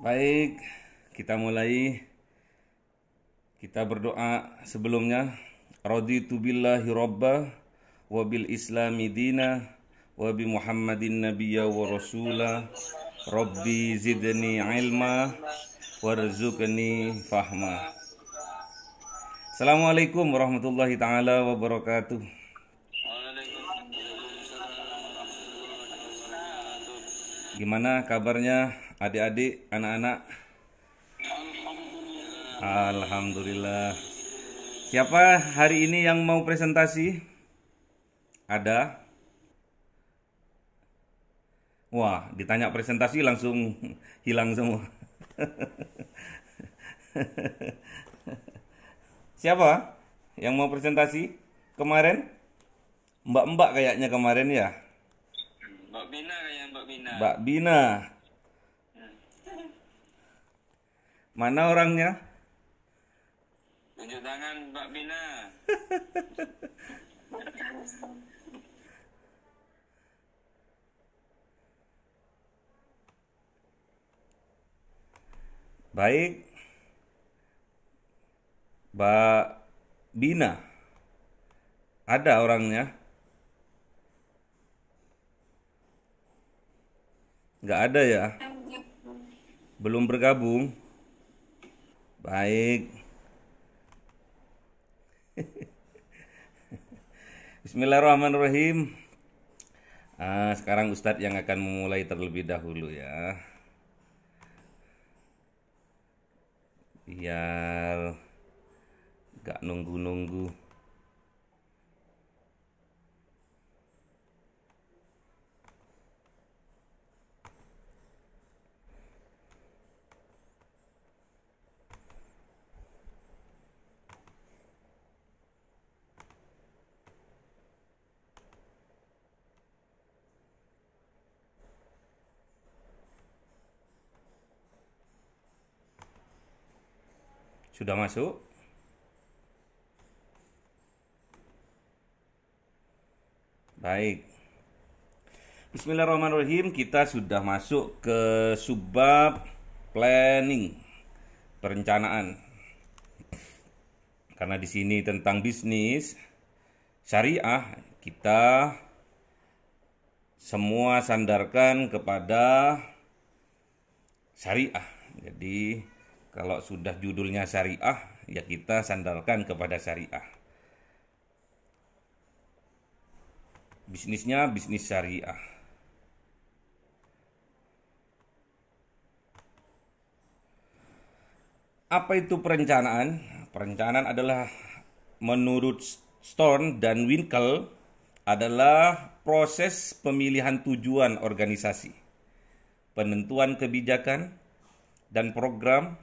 Baik, kita mulai. Kita berdoa sebelumnya. Raditu billahi robba wa bil islami dina wa bi Muhammadin nabiyya wa rasula. Rabbi zidni ilma warzuqni fahma. Assalamualaikum warahmatullahi taala wabarakatuh. Gimana kabarnya adik-adik, anak-anak? Alhamdulillah. Siapa hari ini yang mau presentasi? Ada? Wah, ditanya presentasi langsung hilang semua. Siapa yang mau presentasi kemarin? Mbak-mbak kayaknya kemarin ya. Mbak Bina kayaknya Mbak Bina. Mbak Bina. Mana orangnya? Tunjuk tangan Mbak Bina. Baik. Mbak Bina. Ada orangnya? Nggak ada ya? Belum bergabung? Baik. Bismillahirrahmanirrahim. Sekarang Ustadz yang akan memulai terlebih dahulu ya. Biar nggak nunggu-nunggu. Sudah masuk? Baik. Bismillahirrahmanirrahim. Kita sudah masuk ke subbab planning, perencanaan. Karena di sini tentang bisnis syariah, kita semua sandarkan kepada syariah. Jadi kalau sudah judulnya syariah, ya kita sandarkan kepada syariah. Bisnisnya bisnis syariah. Apa itu perencanaan? Perencanaan adalah menurut Stone dan Winkel adalah proses pemilihan tujuan organisasi, penentuan kebijakan dan program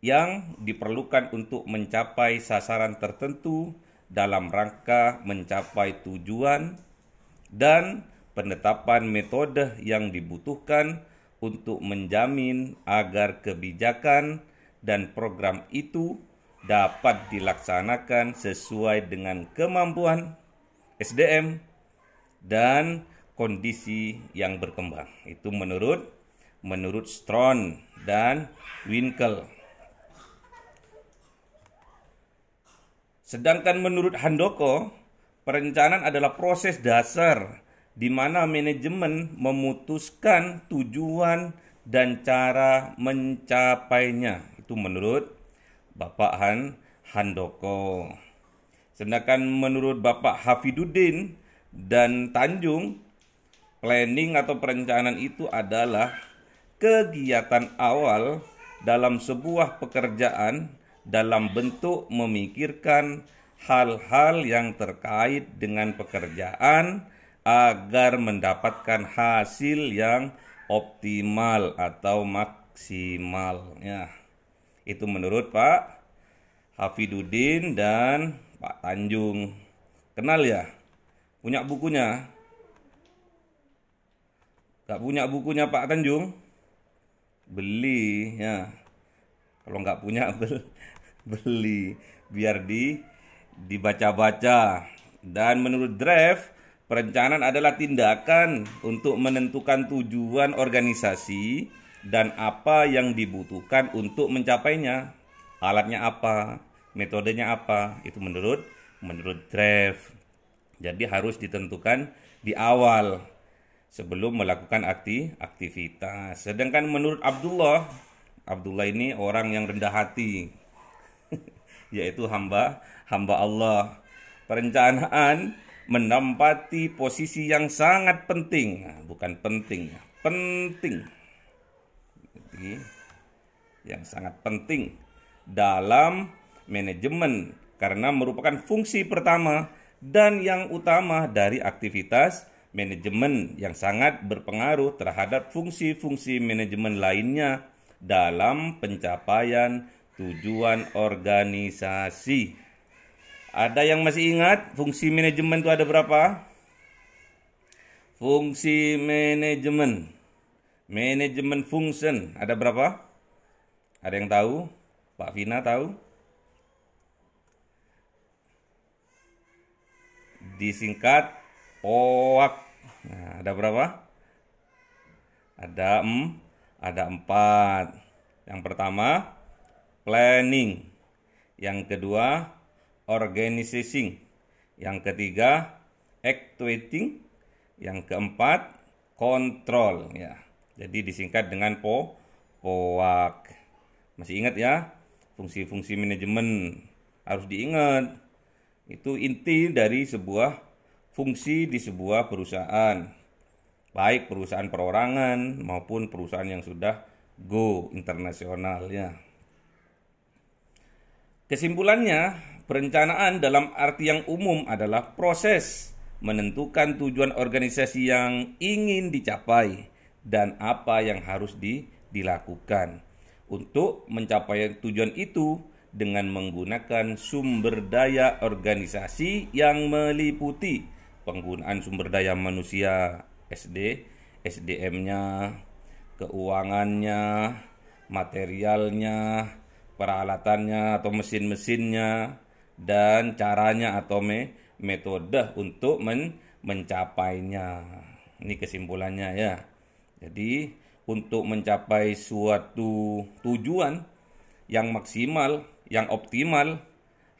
yang diperlukan untuk mencapai sasaran tertentu dalam rangka mencapai tujuan dan penetapan metode yang dibutuhkan untuk menjamin agar kebijakan dan program itu dapat dilaksanakan sesuai dengan kemampuan SDM dan kondisi yang berkembang. Itu menurut Strong dan Winkel. Sedangkan menurut Handoko, perencanaan adalah proses dasar di mana manajemen memutuskan tujuan dan cara mencapainya. Itu menurut Bapak Handoko. Sedangkan menurut Bapak Hafiduddin dan Tanjung, planning atau perencanaan itu adalah kegiatan awal dalam sebuah pekerjaan dalam bentuk memikirkan hal-hal yang terkait dengan pekerjaan agar mendapatkan hasil yang optimal atau maksimal. Ya, itu menurut Pak Hafiduddin dan Pak Tanjung. Kenal ya? Punya bukunya? Gak punya bukunya Pak Tanjung? Beli ya. Kalau nggak punya beli biar dibaca-baca. Dan menurut Draft, perencanaan adalah tindakan untuk menentukan tujuan organisasi dan apa yang dibutuhkan untuk mencapainya. Alatnya apa, metodenya apa, itu menurut draft. Jadi harus ditentukan di awal sebelum melakukan aktivitas. Sedangkan menurut Abdullah ini orang yang rendah hati, yaitu hamba Allah. Perencanaan menempati posisi yang sangat penting, bukan penting, penting. Jadi, yang sangat penting dalam manajemen karena merupakan fungsi pertama dan yang utama dari aktivitas manajemen yang sangat berpengaruh terhadap fungsi-fungsi manajemen lainnya dalam pencapaian tujuan organisasi. Ada yang masih ingat fungsi manajemen itu ada berapa? Fungsi manajemen function ada berapa? Ada yang tahu? Pak Vina tahu? Disingkat POAK. Nah, ada berapa? Ada 4. Yang pertama planning, yang kedua organizing, yang ketiga actuating, yang keempat control ya. Jadi disingkat dengan POAK. Masih ingat ya? Fungsi-fungsi manajemen harus diingat. Itu inti dari sebuah fungsi di sebuah perusahaan. Baik perusahaan perorangan maupun perusahaan yang sudah go internasional ya. Kesimpulannya, perencanaan dalam arti yang umum adalah proses menentukan tujuan organisasi yang ingin dicapai dan apa yang harus dilakukan. Untuk mencapai tujuan itu dengan menggunakan sumber daya organisasi yang meliputi penggunaan sumber daya manusia, SDM-nya, keuangannya, materialnya, peralatannya atau mesin-mesinnya, dan caranya atau metode untuk mencapainya. Ini kesimpulannya ya. Jadi untuk mencapai suatu tujuan yang maksimal, yang optimal,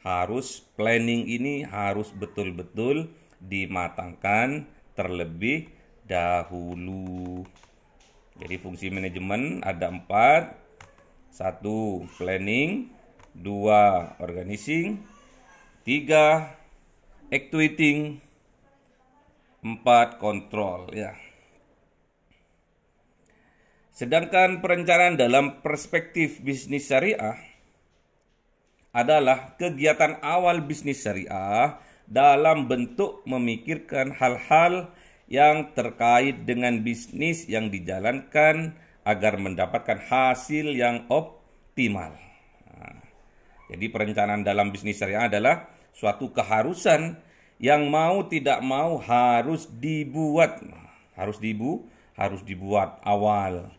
harus planning ini harus betul-betul dimatangkan terlebih dahulu. Jadi fungsi manajemen ada 4. 1. Planning, 2. Organizing, 3. Actuating, 4. Control ya. Sedangkan perencanaan dalam perspektif bisnis syariah adalah kegiatan awal bisnis syariah dalam bentuk memikirkan hal-hal yang terkait dengan bisnis yang dijalankan agar mendapatkan hasil yang optimal. Nah, jadi perencanaan dalam bisnis syariah adalah suatu keharusan yang mau tidak mau harus dibuat. Harus dibuat awal.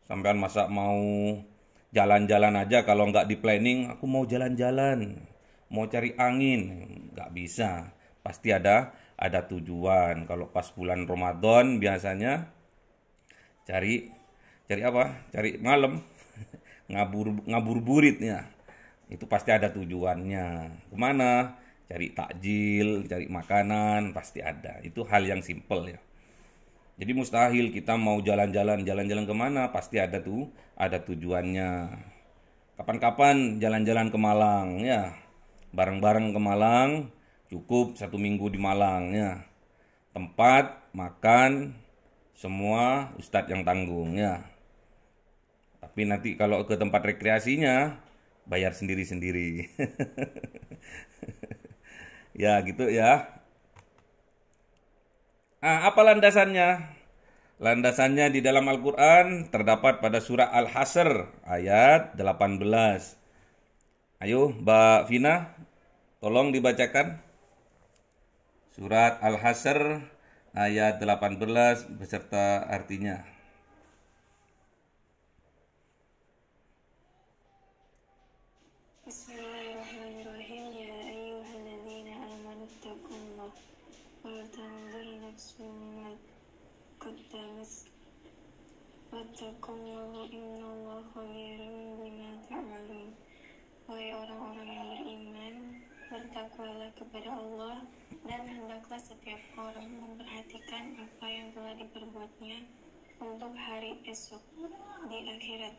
Sampean masa mau jalan-jalan aja kalau nggak di planning, aku mau jalan-jalan, mau cari angin, nggak bisa. Pasti ada tujuan. Kalau pas bulan Ramadan biasanya cari apa? Cari malam, ngabuburit ya. Itu pasti ada tujuannya. Kemana? Cari takjil, cari makanan, pasti ada. Itu hal yang simple ya. Jadi mustahil kita mau jalan-jalan kemana, pasti ada tujuannya. Kapan-kapan jalan-jalan ke Malang ya, bareng-bareng ke Malang, cukup 1 minggu di Malang ya. Tempat, makan, semua ustadz yang tanggung ya. Tapi nanti kalau ke tempat rekreasinya, bayar sendiri-sendiri. Ya gitu ya. Apa landasannya? Landasannya di dalam Al-Quran terdapat pada surah Al-Hasr ayat 18. Ayo Mbak Vina, tolong dibacakan. Surat Al-Hasr ayat 18 beserta artinya. Bismillahirrahmanirrahim. Ya ayyuhalladzina amanu taqullah wal tanzur nafsum ma qaddamat wattaqullaha innallaha khabirum bima ta'malun. Wahai orang-orang yang beriman, bertakwalah kepada Allah dan hendaklah setiap orang memperhatikan apa yang telah diperbuatnya untuk hari esok di akhirat,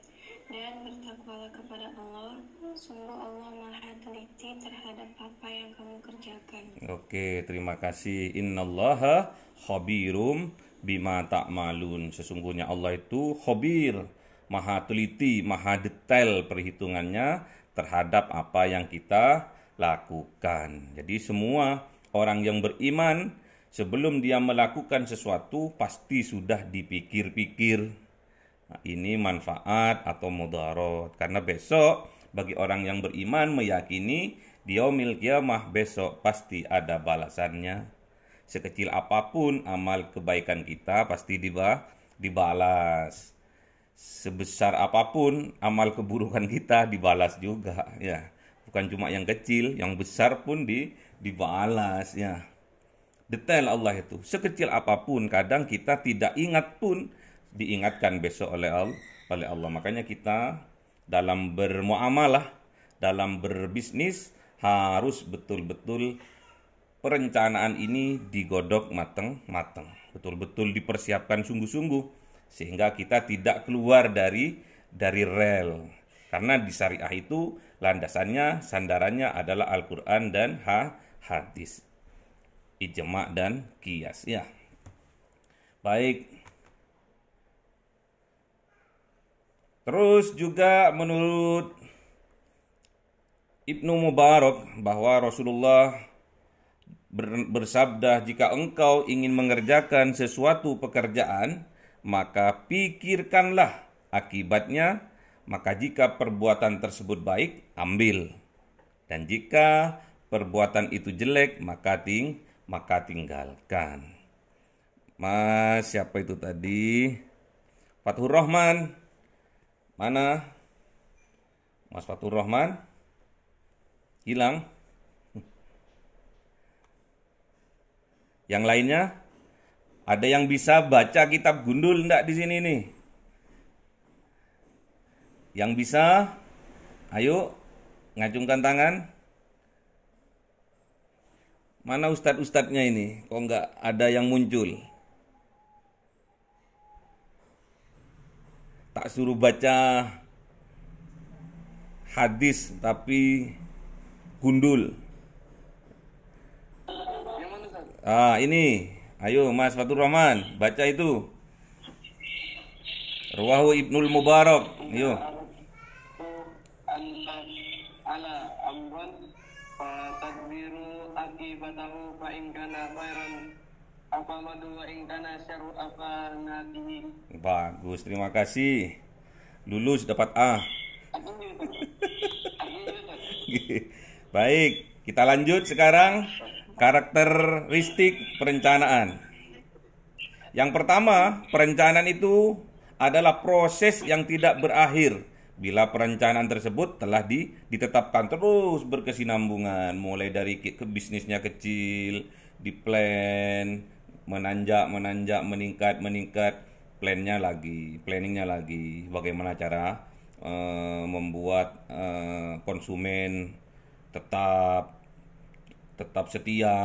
dan bertakwalah kepada Allah, sungguh Allah maha teliti terhadap apa yang kamu kerjakan. Oke, terima kasih. Innallaha khabirum bima ta'malun. Sesungguhnya Allah itu khabir, maha teliti, maha detail perhitungannya terhadap apa yang kita lakukan. Jadi semua orang yang beriman sebelum dia melakukan sesuatu pasti sudah dipikir-pikir. Nah, ini manfaat atau mudarat. Karena besok bagi orang yang beriman meyakini di yaumil qiyamah besok pasti ada balasannya. Sekecil apapun amal kebaikan kita pasti dibalas. Sebesar apapun amal keburukan kita dibalas juga, ya. Bukan cuma yang kecil, yang besar pun dibalas, ya. Detail Allah itu. Sekecil apapun kadang kita tidak ingat pun diingatkan besok oleh Allah. Makanya kita dalam bermuamalah, dalam berbisnis harus betul-betul perencanaan ini digodok matang-matang. Betul-betul dipersiapkan sungguh-sungguh sehingga kita tidak keluar dari rel. Karena di syariah itu landasannya, sandarannya adalah Al-Qur'an dan hadis. Ijma' dan qiyas, ya. Baik. Terus juga menurut Ibnu Mubarak bahwa Rasulullah bersabda, jika engkau ingin mengerjakan sesuatu pekerjaan, maka pikirkanlah akibatnya, maka jika perbuatan tersebut baik, ambil. Dan jika perbuatan itu jelek, maka tinggalkan. Mas, siapa itu tadi? Fathur Rahman. Mana? Mas Fathur Rahman? Hilang. Yang lainnya? Ada yang bisa baca kitab gundul enggak di sini nih? Yang bisa? Ayo, ngacungkan tangan. Mana ustadz-ustadznya ini? Kok enggak ada yang muncul? Tak suruh baca hadis tapi gundul. Ini. Ayo Mas Fathur Rahman, baca itu. Rawahu Ibnul Mubarak. Ayo. Ala amran fa tadbiru akibatahu fa in kana khairan afamadu wa in kana syarru afanatihi. Bagus, terima kasih. Lulus dapat A. Baik, kita lanjut sekarang. Karakteristik perencanaan. Yang pertama, perencanaan itu adalah proses yang tidak berakhir. Bila perencanaan tersebut telah ditetapkan terus berkesinambungan, mulai dari bisnisnya kecil, diplan, menanjak, meningkat, planningnya lagi, bagaimana cara membuat konsumen tetap setia,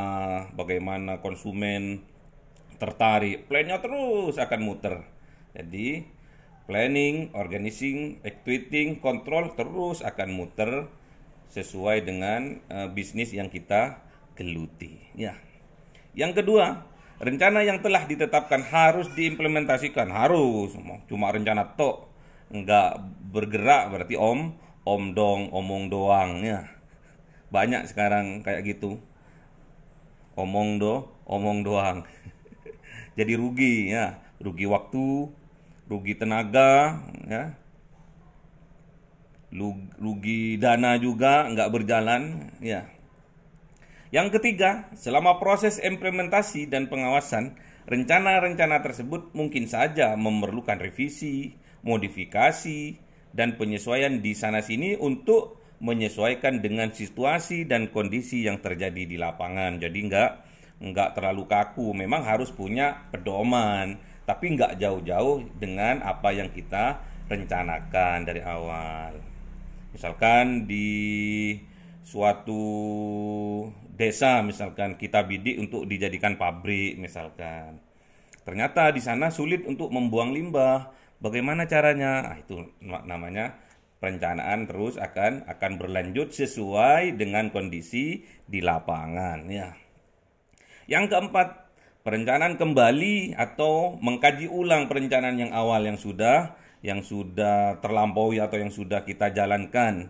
bagaimana konsumen tertarik, plannya terus akan muter. Jadi planning, organizing, executing, control terus akan muter sesuai dengan bisnis yang kita geluti. Ya. Yang kedua, rencana yang telah ditetapkan harus diimplementasikan, harus. Cuma rencana tok, enggak bergerak berarti omong doang, ya. Banyak sekarang kayak gitu. Omong doang. Jadi rugi, ya. Rugi waktu, rugi tenaga, ya. Rugi dana juga nggak berjalan, ya. Yang ketiga, selama proses implementasi dan pengawasan, rencana-rencana tersebut mungkin saja memerlukan revisi, modifikasi, dan penyesuaian di sana-sini untuk menyesuaikan dengan situasi dan kondisi yang terjadi di lapangan. Jadi enggak terlalu kaku. Memang harus punya pedoman, tapi nggak jauh-jauh dengan apa yang kita rencanakan dari awal. Misalkan di suatu desa, misalkan kita bidik untuk dijadikan pabrik, misalkan. Ternyata di sana sulit untuk membuang limbah. Bagaimana caranya? Nah, itu namanya perencanaan terus akan berlanjut sesuai dengan kondisi di lapangan, ya. Yang keempat, perencanaan kembali atau mengkaji ulang perencanaan yang awal yang sudah terlampaui atau yang sudah kita jalankan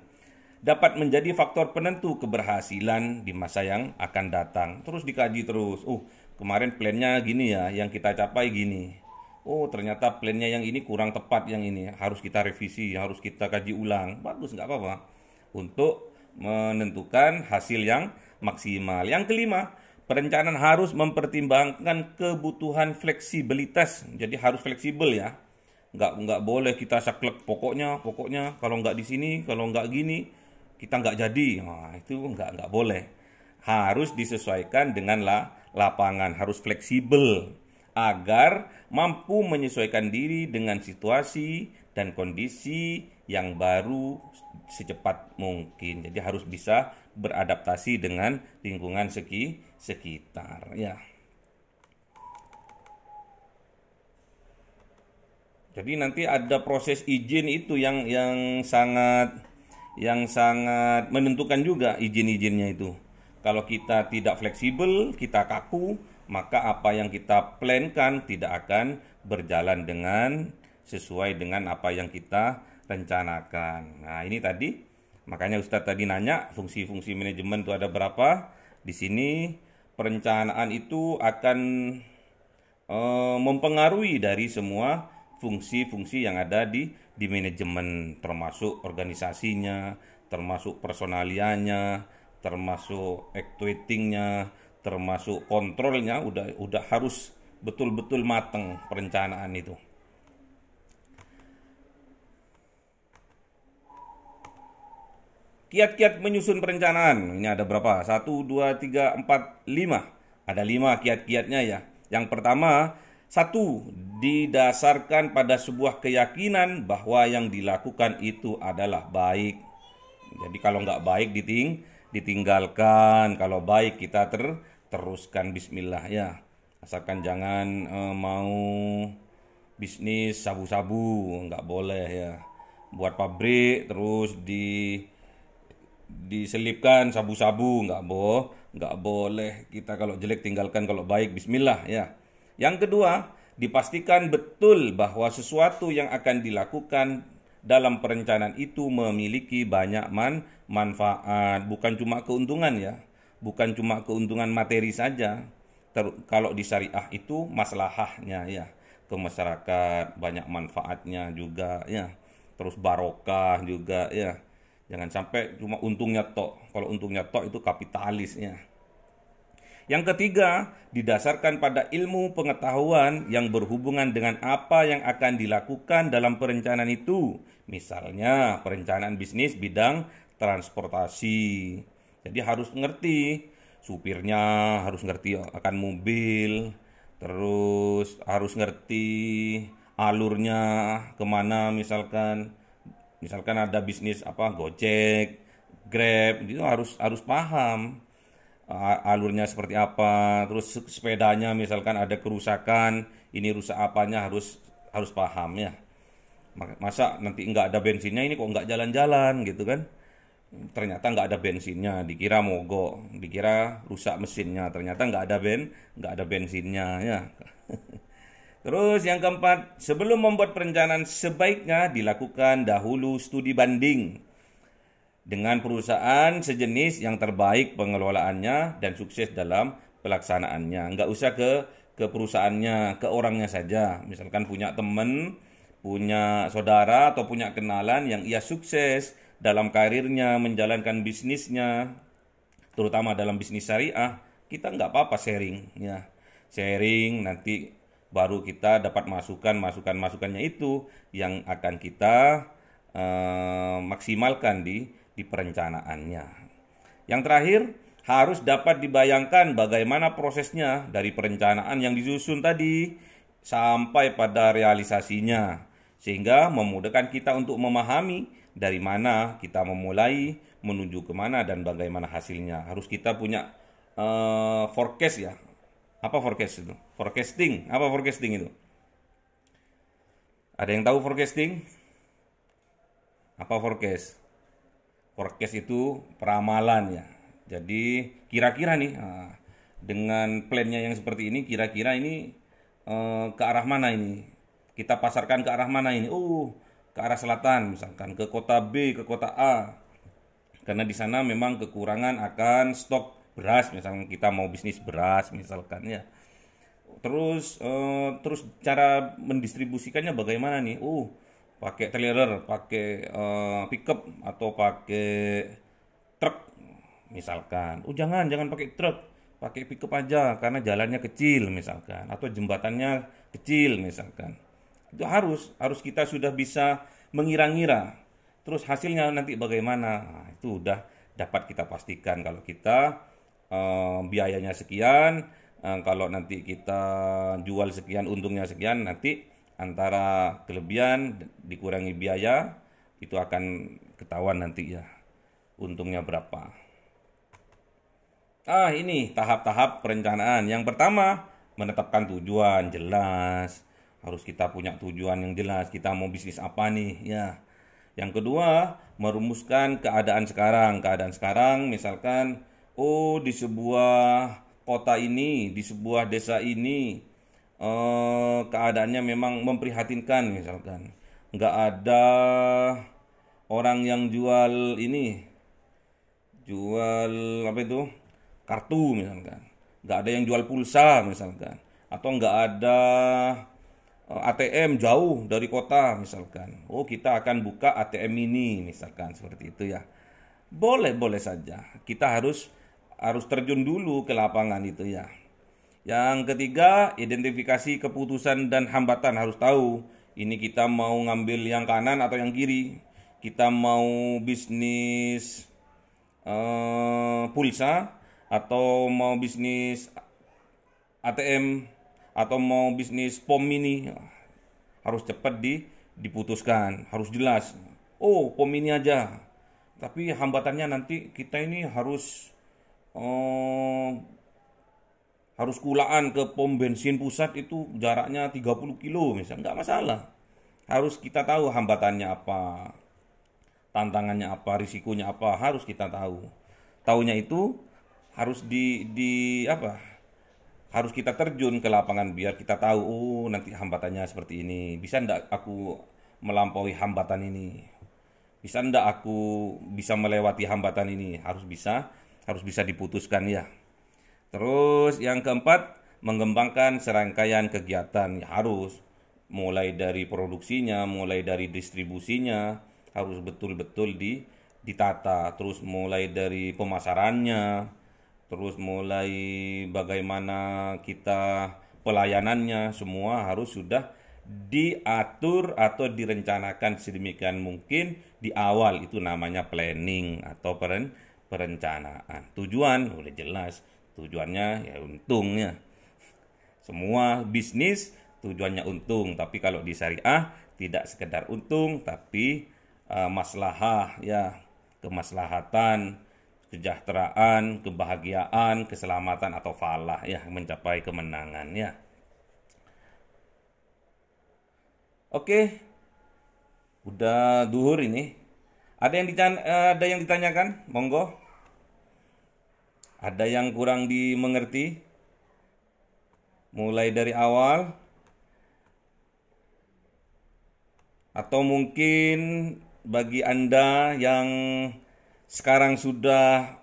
dapat menjadi faktor penentu keberhasilan di masa yang akan datang. Terus dikaji terus. Kemarin plannya gini ya, yang kita capai gini. Ternyata plannya yang ini kurang tepat, yang ini harus kita revisi, harus kita kaji ulang. Bagus, nggak apa-apa. Untuk menentukan hasil yang maksimal. Yang kelima, perencanaan harus mempertimbangkan kebutuhan fleksibilitas. Jadi harus fleksibel ya. Nggak boleh kita saklek pokoknya kalau nggak di sini, kalau nggak gini kita nggak jadi. Nah, itu nggak boleh. Harus disesuaikan dengan lapangan, harus fleksibel agar mampu menyesuaikan diri dengan situasi dan kondisi yang baru secepat mungkin. Jadi harus bisa beradaptasi dengan lingkungan sekitar, ya. Jadi nanti ada proses izin itu yang sangat menentukan juga izin-izinnya itu. Kalau kita tidak fleksibel, kita kaku, maka apa yang kita plankan tidak akan berjalan dengan sesuai dengan apa yang kita rencanakan. Nah, ini tadi, makanya Ustadz tadi nanya fungsi-fungsi manajemen itu ada berapa. Di sini perencanaan itu akan mempengaruhi dari semua fungsi-fungsi yang ada di manajemen, termasuk organisasinya, termasuk personalianya, termasuk actuatingnya, termasuk kontrolnya. Udah harus betul-betul matang perencanaan itu. Kiat-kiat menyusun perencanaan. Ini ada berapa? 1, 2, 3, 4, 5. Ada 5 kiat-kiatnya ya. Yang pertama, 1, didasarkan pada sebuah keyakinan bahwa yang dilakukan itu adalah baik. Jadi kalau nggak baik ditinggalkan. Kalau baik kita teruskan, bismillah ya. Asalkan jangan mau bisnis sabu-sabu, nggak boleh ya. Buat pabrik terus diselipkan sabu-sabu, nggak boleh. Kita kalau jelek tinggalkan, kalau baik bismillah ya. Yang kedua, dipastikan betul bahwa sesuatu yang akan dilakukan dalam perencanaan itu memiliki banyak manfaat, bukan cuma keuntungan ya, bukan cuma keuntungan materi saja. Kalau di syariah itu maslahahnya ya, ke masyarakat banyak manfaatnya juga ya, terus barokah juga ya. Jangan sampai cuma untungnya tok. Kalau untungnya tok itu kapitalis ya. Yang ketiga, didasarkan pada ilmu pengetahuan yang berhubungan dengan apa yang akan dilakukan dalam perencanaan itu. Misalnya, perencanaan bisnis bidang transportasi. Jadi harus ngerti, supirnya harus ngerti akan mobil, terus harus ngerti alurnya kemana, misalkan ada bisnis Gojek, Grab, itu harus paham alurnya seperti apa. Terus sepedanya misalkan ada kerusakan, ini rusak apanya harus paham ya. Masa nanti nggak ada bensinnya, ini kok nggak jalan-jalan gitu kan. Ternyata nggak ada bensinnya, dikira mogok, dikira rusak mesinnya, ternyata nggak ada bensinnya ya. Terus yang keempat, sebelum membuat perencanaan sebaiknya dilakukan dahulu studi banding dengan perusahaan sejenis yang terbaik pengelolaannya dan sukses dalam pelaksanaannya. Nggak usah ke perusahaannya, ke orangnya saja. Misalkan punya teman, punya saudara atau punya kenalan yang ia sukses dalam karirnya, menjalankan bisnisnya, terutama dalam bisnis syariah, kita nggak apa-apa sharing ya. Sharing, nanti baru kita dapat masukannya itu yang akan kita maksimalkan di perencanaannya. Yang terakhir, harus dapat dibayangkan bagaimana prosesnya dari perencanaan yang disusun tadi sampai pada realisasinya, sehingga memudahkan kita untuk memahami dari mana kita memulai, menuju kemana, dan bagaimana hasilnya. Harus kita punya forecast ya. Apa forecast itu? Forecasting. Apa forecasting itu? Ada yang tahu forecasting? Apa forecast? Forecast itu peramalan ya. Jadi kira-kira nih, dengan plannya yang seperti ini, kira-kira ini ke arah mana ini? Kita pasarkan ke arah mana ini? Ke arah selatan, misalkan ke kota B, ke kota A. Karena di sana memang kekurangan akan stok beras, misalkan kita mau bisnis beras, misalkan ya. Terus cara mendistribusikannya bagaimana nih? Pakai trailer, pakai pickup atau pakai truk, misalkan. Jangan pakai truk, pakai pickup aja karena jalannya kecil, misalkan, atau jembatannya kecil, misalkan. Itu harus kita sudah bisa mengira-ngira. Terus hasilnya nanti bagaimana? Itu udah dapat kita pastikan. Kalau kita biayanya sekian, kalau nanti kita jual sekian, untungnya sekian, nanti antara kelebihan dikurangi biaya, itu akan ketahuan nanti ya untungnya berapa. Ini tahap-tahap perencanaan. Yang pertama, menetapkan tujuan jelas. Harus kita punya tujuan yang jelas. Kita mau bisnis apa nih ya. Yang kedua, merumuskan keadaan sekarang. Keadaan sekarang misalkan, di sebuah kota ini, di sebuah desa ini, keadaannya memang memprihatinkan, misalkan nggak ada orang yang jual apa itu, kartu, misalkan nggak ada yang jual pulsa, misalkan, atau nggak ada ATM jauh dari kota, misalkan. Kita akan buka ATM ini, misalkan seperti itu ya. Boleh saja. Kita harus terjun dulu ke lapangan itu ya. Yang ketiga, identifikasi keputusan dan hambatan. Harus tahu, ini kita mau ngambil yang kanan atau yang kiri. Kita mau bisnis pulsa, atau mau bisnis ATM, atau mau bisnis pom mini. Harus cepat diputuskan, harus jelas. Pom mini aja. Tapi hambatannya nanti kita ini harus kulaan ke pom bensin pusat, itu jaraknya 30 kilo misalnya, nggak masalah. Harus kita tahu hambatannya apa, tantangannya apa, risikonya apa, harus kita tahu. Taunya itu harus harus kita terjun ke lapangan biar kita tahu, nanti hambatannya seperti ini. Bisa enggak aku melampaui hambatan ini? Bisa enggak aku bisa melewati hambatan ini? Harus bisa diputuskan ya. Terus yang keempat, mengembangkan serangkaian kegiatan. Harus mulai dari produksinya, mulai dari distribusinya, harus betul-betul ditata. Terus mulai dari pemasarannya, terus mulai bagaimana kita pelayanannya, semua harus sudah diatur atau direncanakan sedemikian mungkin di awal. Itu namanya planning atau perencanaan. Tujuan udah jelas, tujuannya ya untungnya. Semua bisnis tujuannya untung, tapi kalau di syariah tidak sekedar untung, tapi maslahah ya, kemaslahatan, kesejahteraan, kebahagiaan, keselamatan atau falah ya, mencapai kemenangan ya. Oke, udah duhur ini. Ada yang ditanyakan? Monggo. Ada yang kurang dimengerti? Mulai dari awal? Atau mungkin bagi Anda yang sekarang sudah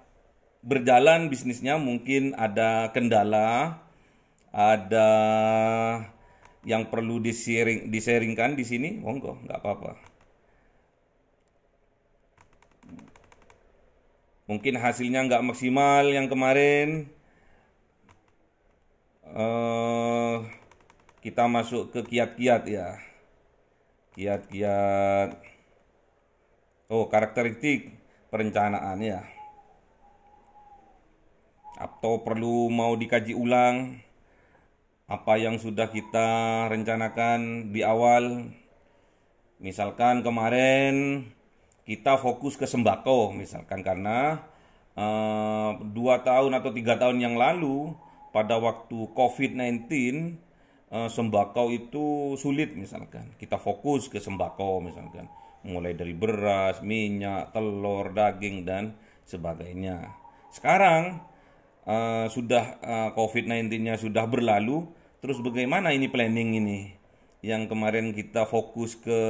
berjalan bisnisnya, mungkin ada kendala, ada yang perlu disaringkan di sini, monggo, nggak apa-apa. Mungkin hasilnya nggak maksimal yang kemarin, kita masuk ke kiat-kiat ya, kiat-kiat, karakteristik perencanaan ya, atau perlu mau dikaji ulang. apa yang sudah kita rencanakan di awal. Misalkan kemarin kita fokus ke sembako, misalkan karena 2 tahun atau 3 tahun yang lalu pada waktu COVID-19 sembako itu sulit, misalkan kita fokus ke sembako, misalkan mulai dari beras, minyak, telur, daging dan sebagainya. Sekarang sudah COVID-19-nya sudah berlalu, terus bagaimana ini planning ini? Yang kemarin kita fokus ke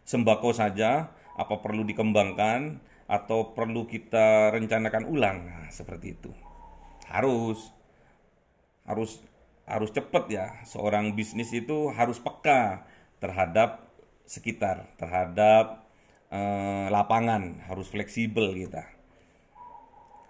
sembako saja, apa perlu dikembangkan atau perlu kita rencanakan ulang? Nah, seperti itu. Harus cepat ya. Seorang bisnis itu harus peka terhadap sekitar, terhadap lapangan, harus fleksibel kita.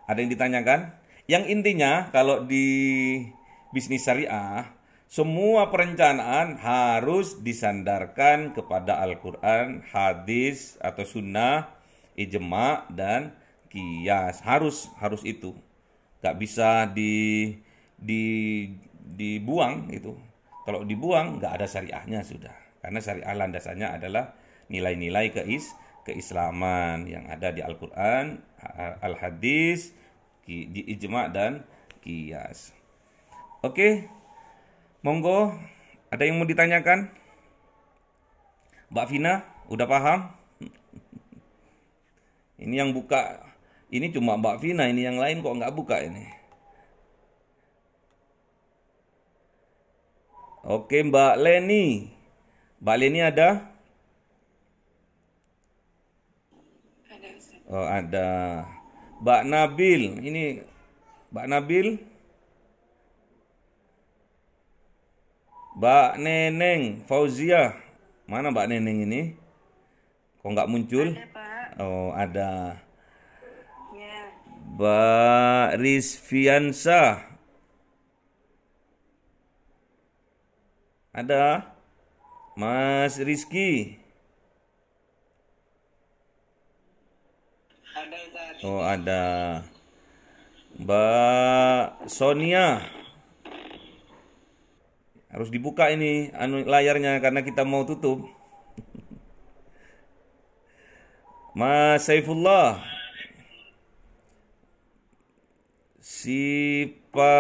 Ada yang ditanyakan? Yang intinya kalau di bisnis syariah, semua perencanaan harus disandarkan kepada Al-Quran, hadis atau sunnah, ijma dan qiyas. Harus itu. Gak bisa dibuang itu. Kalau dibuang gak ada syariahnya sudah. Karena syariah landasannya adalah nilai-nilai keislaman yang ada di Al-Quran, Al-Hadis, di ijma dan qiyas. Oke, monggo, ada yang mau ditanyakan? Mbak Vina, udah paham? Ini yang buka, ini cuma Mbak Vina, ini yang lain kok nggak buka ini. Oke, Mbak Leni. Mbak Leni ada? Ada, Ustaz. Oh, ada. Mbak Nabil, ini Mbak Nabil. Mbak Neneng Fauzia, mana Mbak Neneng ini? Kok nggak muncul? Ada, Pak. Oh, ada. Ya. Mbak Rizfiansa, ada. Mas Rizky, Ada, Ustaz. oh ada. Mbak Sonia, harus dibuka ini layarnya karena kita mau tutup. Mas Saifullah, Sipa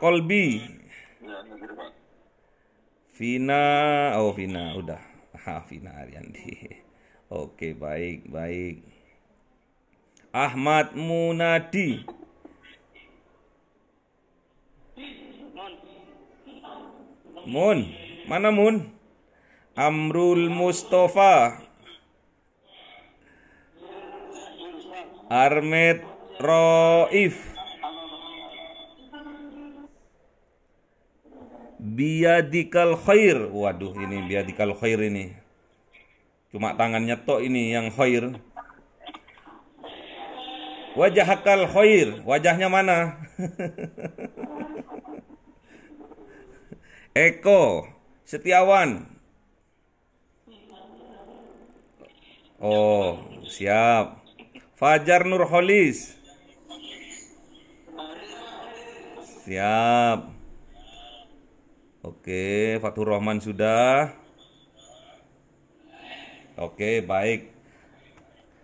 Kolbi, Vina, oh Vina udah, Vina Ariandi. Oke, baik. Ahmad Munadi, Mun, mana Mun? Amrul Mustafa, Armed Roif, Biadikal Khair. Waduh, ini Biadikal Khair ini. Cuma tangannya tok ini yang khair. Wajahakal Khair, wajahnya mana? Eko Setiawan. Oh, siap. Fajar Nurholis. Siap. Oke, Fatur Rahman sudah. Oke, baik.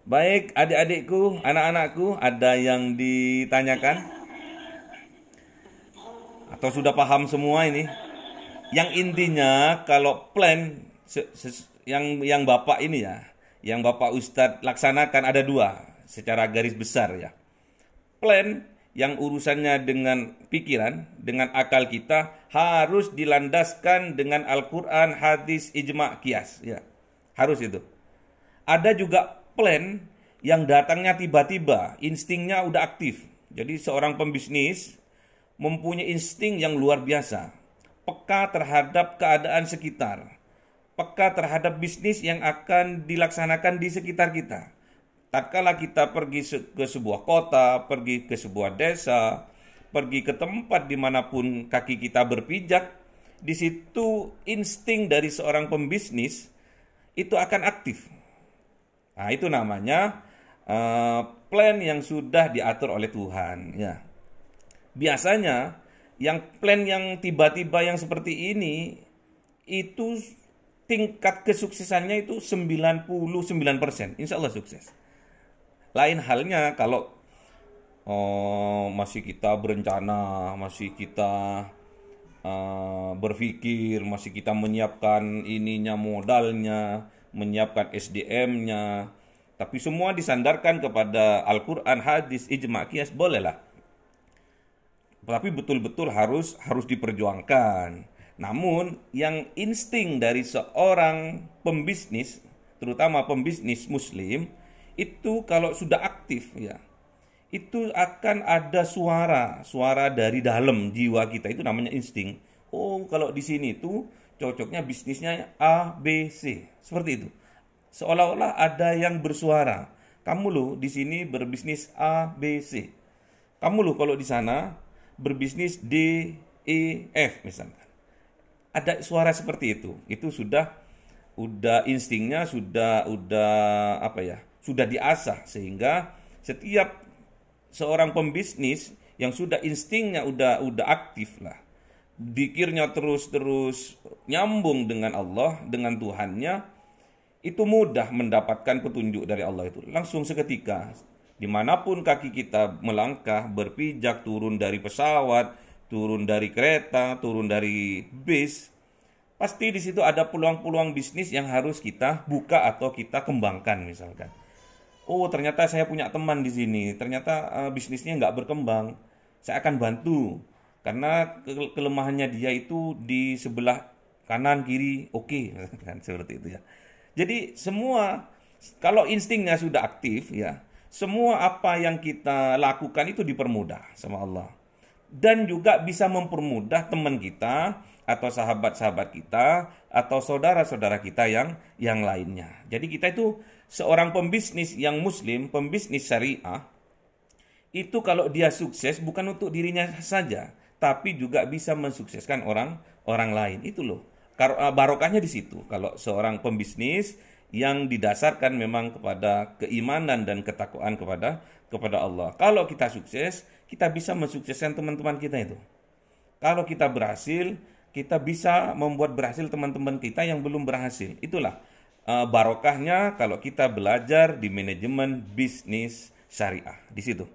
Baik, adik-adikku, anak-anakku, ada yang ditanyakan? Atau sudah paham semua ini? Yang intinya kalau plan yang Bapak ini ya, yang Bapak Ustadz laksanakan ada 2 secara garis besar ya. Plan yang urusannya dengan pikiran, dengan akal kita harus dilandaskan dengan Al-Quran, hadis, ijma, qiyas ya. Harus itu. Ada juga plan yang datangnya tiba-tiba, instingnya udah aktif. Jadi seorang pembisnis mempunyai insting yang luar biasa. Peka terhadap keadaan sekitar. Peka terhadap bisnis yang akan dilaksanakan di sekitar kita. Tatkala kita pergi ke sebuah kota, pergi ke sebuah desa, pergi ke tempat dimanapun kaki kita berpijak, di situ insting dari seorang pembisnis itu akan aktif. Nah, itu namanya plan yang sudah diatur oleh Tuhan. Ya. Biasanya Yang plan yang tiba-tiba yang seperti ini itu tingkat kesuksesannya itu 99%. Insya Allah sukses. Lain halnya kalau masih kita berencana, masih kita berpikir, masih kita menyiapkan ininya, modalnya, menyiapkan SDM-nya, tapi semua disandarkan kepada Al-Quran, hadis, ijma, qiyas, bolehlah. Tapi betul-betul harus diperjuangkan. Namun yang insting dari seorang pembisnis, terutama pembisnis muslim, itu kalau sudah aktif ya, itu akan ada suara dari dalam jiwa kita, itu namanya insting. Oh, kalau di sini tuh cocoknya bisnisnya A, B, C. Seperti itu. Seolah-olah ada yang bersuara. Kamu loh di sini berbisnis A, B, C. Kamu loh kalau di sana berbisnis D, E, F misalkan. Ada suara seperti itu. Itu sudah instingnya sudah diasah, sehingga setiap seorang pembisnis yang sudah instingnya udah aktif lah, dzikirnya terus nyambung dengan Allah, dengan Tuhannya, itu mudah mendapatkan petunjuk dari Allah itu langsung seketika. Dimanapun kaki kita melangkah, berpijak, turun dari pesawat, turun dari kereta, turun dari bis, pasti di situ ada peluang-peluang bisnis yang harus kita buka atau kita kembangkan misalkan. Oh, ternyata saya punya teman di sini, ternyata bisnisnya nggak berkembang, saya akan bantu. Karena kelemahannya dia itu di sebelah kanan, kiri, oke, kan seperti itu ya. Jadi semua, kalau instingnya sudah aktif ya, semua apa yang kita lakukan itu dipermudah sama Allah. Dan juga bisa mempermudah teman kita, atau sahabat-sahabat kita, atau saudara-saudara kita yang lainnya. Jadi kita itu seorang pembisnis yang muslim, pembisnis syariah, itu kalau dia sukses bukan untuk dirinya saja, tapi juga bisa mensukseskan orang lain. Itu loh, barokahnya di situ. Kalau seorang pembisnis yang didasarkan memang kepada keimanan dan ketakwaan kepada Allah. Kalau kita sukses, kita bisa mensukseskan teman-teman kita itu. Kalau kita berhasil, kita bisa membuat berhasil teman-teman kita yang belum berhasil. Itulah barokahnya kalau kita belajar di manajemen bisnis syariah. Di situ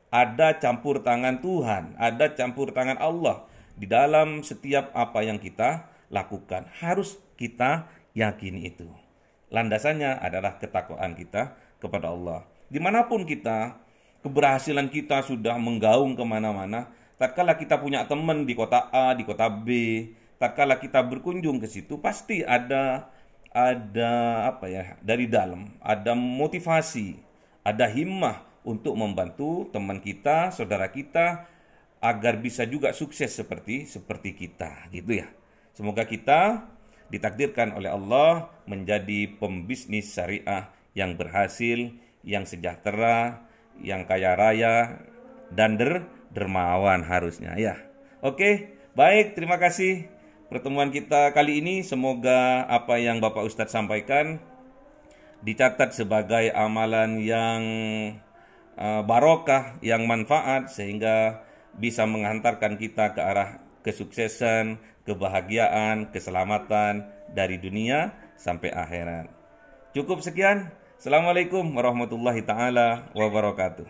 ada campur tangan Tuhan, ada campur tangan Allah di dalam setiap apa yang kita lakukan. Harus kita yakini itu. Landasannya adalah ketakwaan kita kepada Allah. Dimanapun kita, keberhasilan kita sudah menggaung kemana-mana. Tatkala kita punya teman di kota A, di kota B, tatkala kita berkunjung ke situ, pasti ada dari dalam, ada motivasi, ada himmah untuk membantu teman kita, saudara kita, agar bisa juga sukses seperti kita, gitu ya. Semoga kita ditakdirkan oleh Allah menjadi pembisnis syariah yang berhasil, yang sejahtera, yang kaya raya, dan dermawan harusnya ya. Oke, baik, terima kasih pertemuan kita kali ini. Semoga apa yang Bapak Ustadz sampaikan dicatat sebagai amalan yang barokah, yang manfaat, sehingga bisa menghantarkan kita ke arah kesuksesan, kebahagiaan, keselamatan dari dunia sampai akhirat. Cukup sekian. Assalamualaikum warahmatullahi taala wabarakatuh.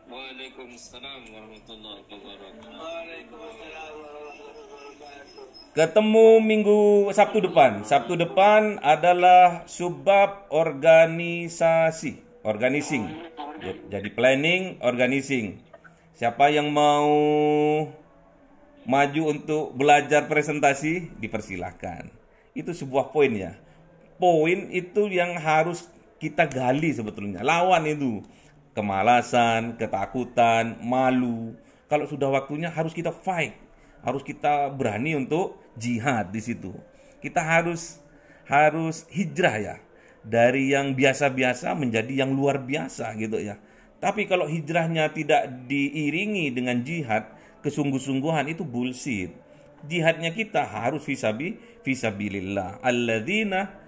Waalaikumsalam warahmatullahi wabarakatuh. Waalaikumsalam warahmatullahi wabarakatuh. Ketemu minggu Sabtu depan. Sabtu depan adalah subbab organisasi, organizing. Jadi planning, organizing. Siapa yang mau maju untuk belajar presentasi, dipersilahkan. Itu sebuah poin ya. Poin itu yang harus kita gali sebetulnya. Lawan itu kemalasan, ketakutan, malu. Kalau sudah waktunya harus kita fight. Harus kita berani untuk jihad di situ. Kita harus hijrah ya. Dari yang biasa-biasa menjadi yang luar biasa gitu ya. Tapi kalau hijrahnya tidak diiringi dengan jihad, kesungguh-sungguhan, itu bullshit. Jihadnya kita harus fisabilillah. Alladzina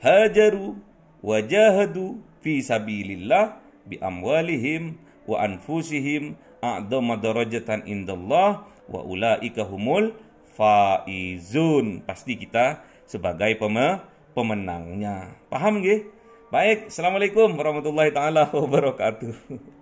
hajaru wajahadu fi sabilillah bi amwalihim wa anfusihim a'dhamma darajatan indallah wa ulaika humul faizun. Pasti kita sebagai pemenangnya. Paham nggih? Baik, assalamualaikum warahmatullahi taala wabarakatuh.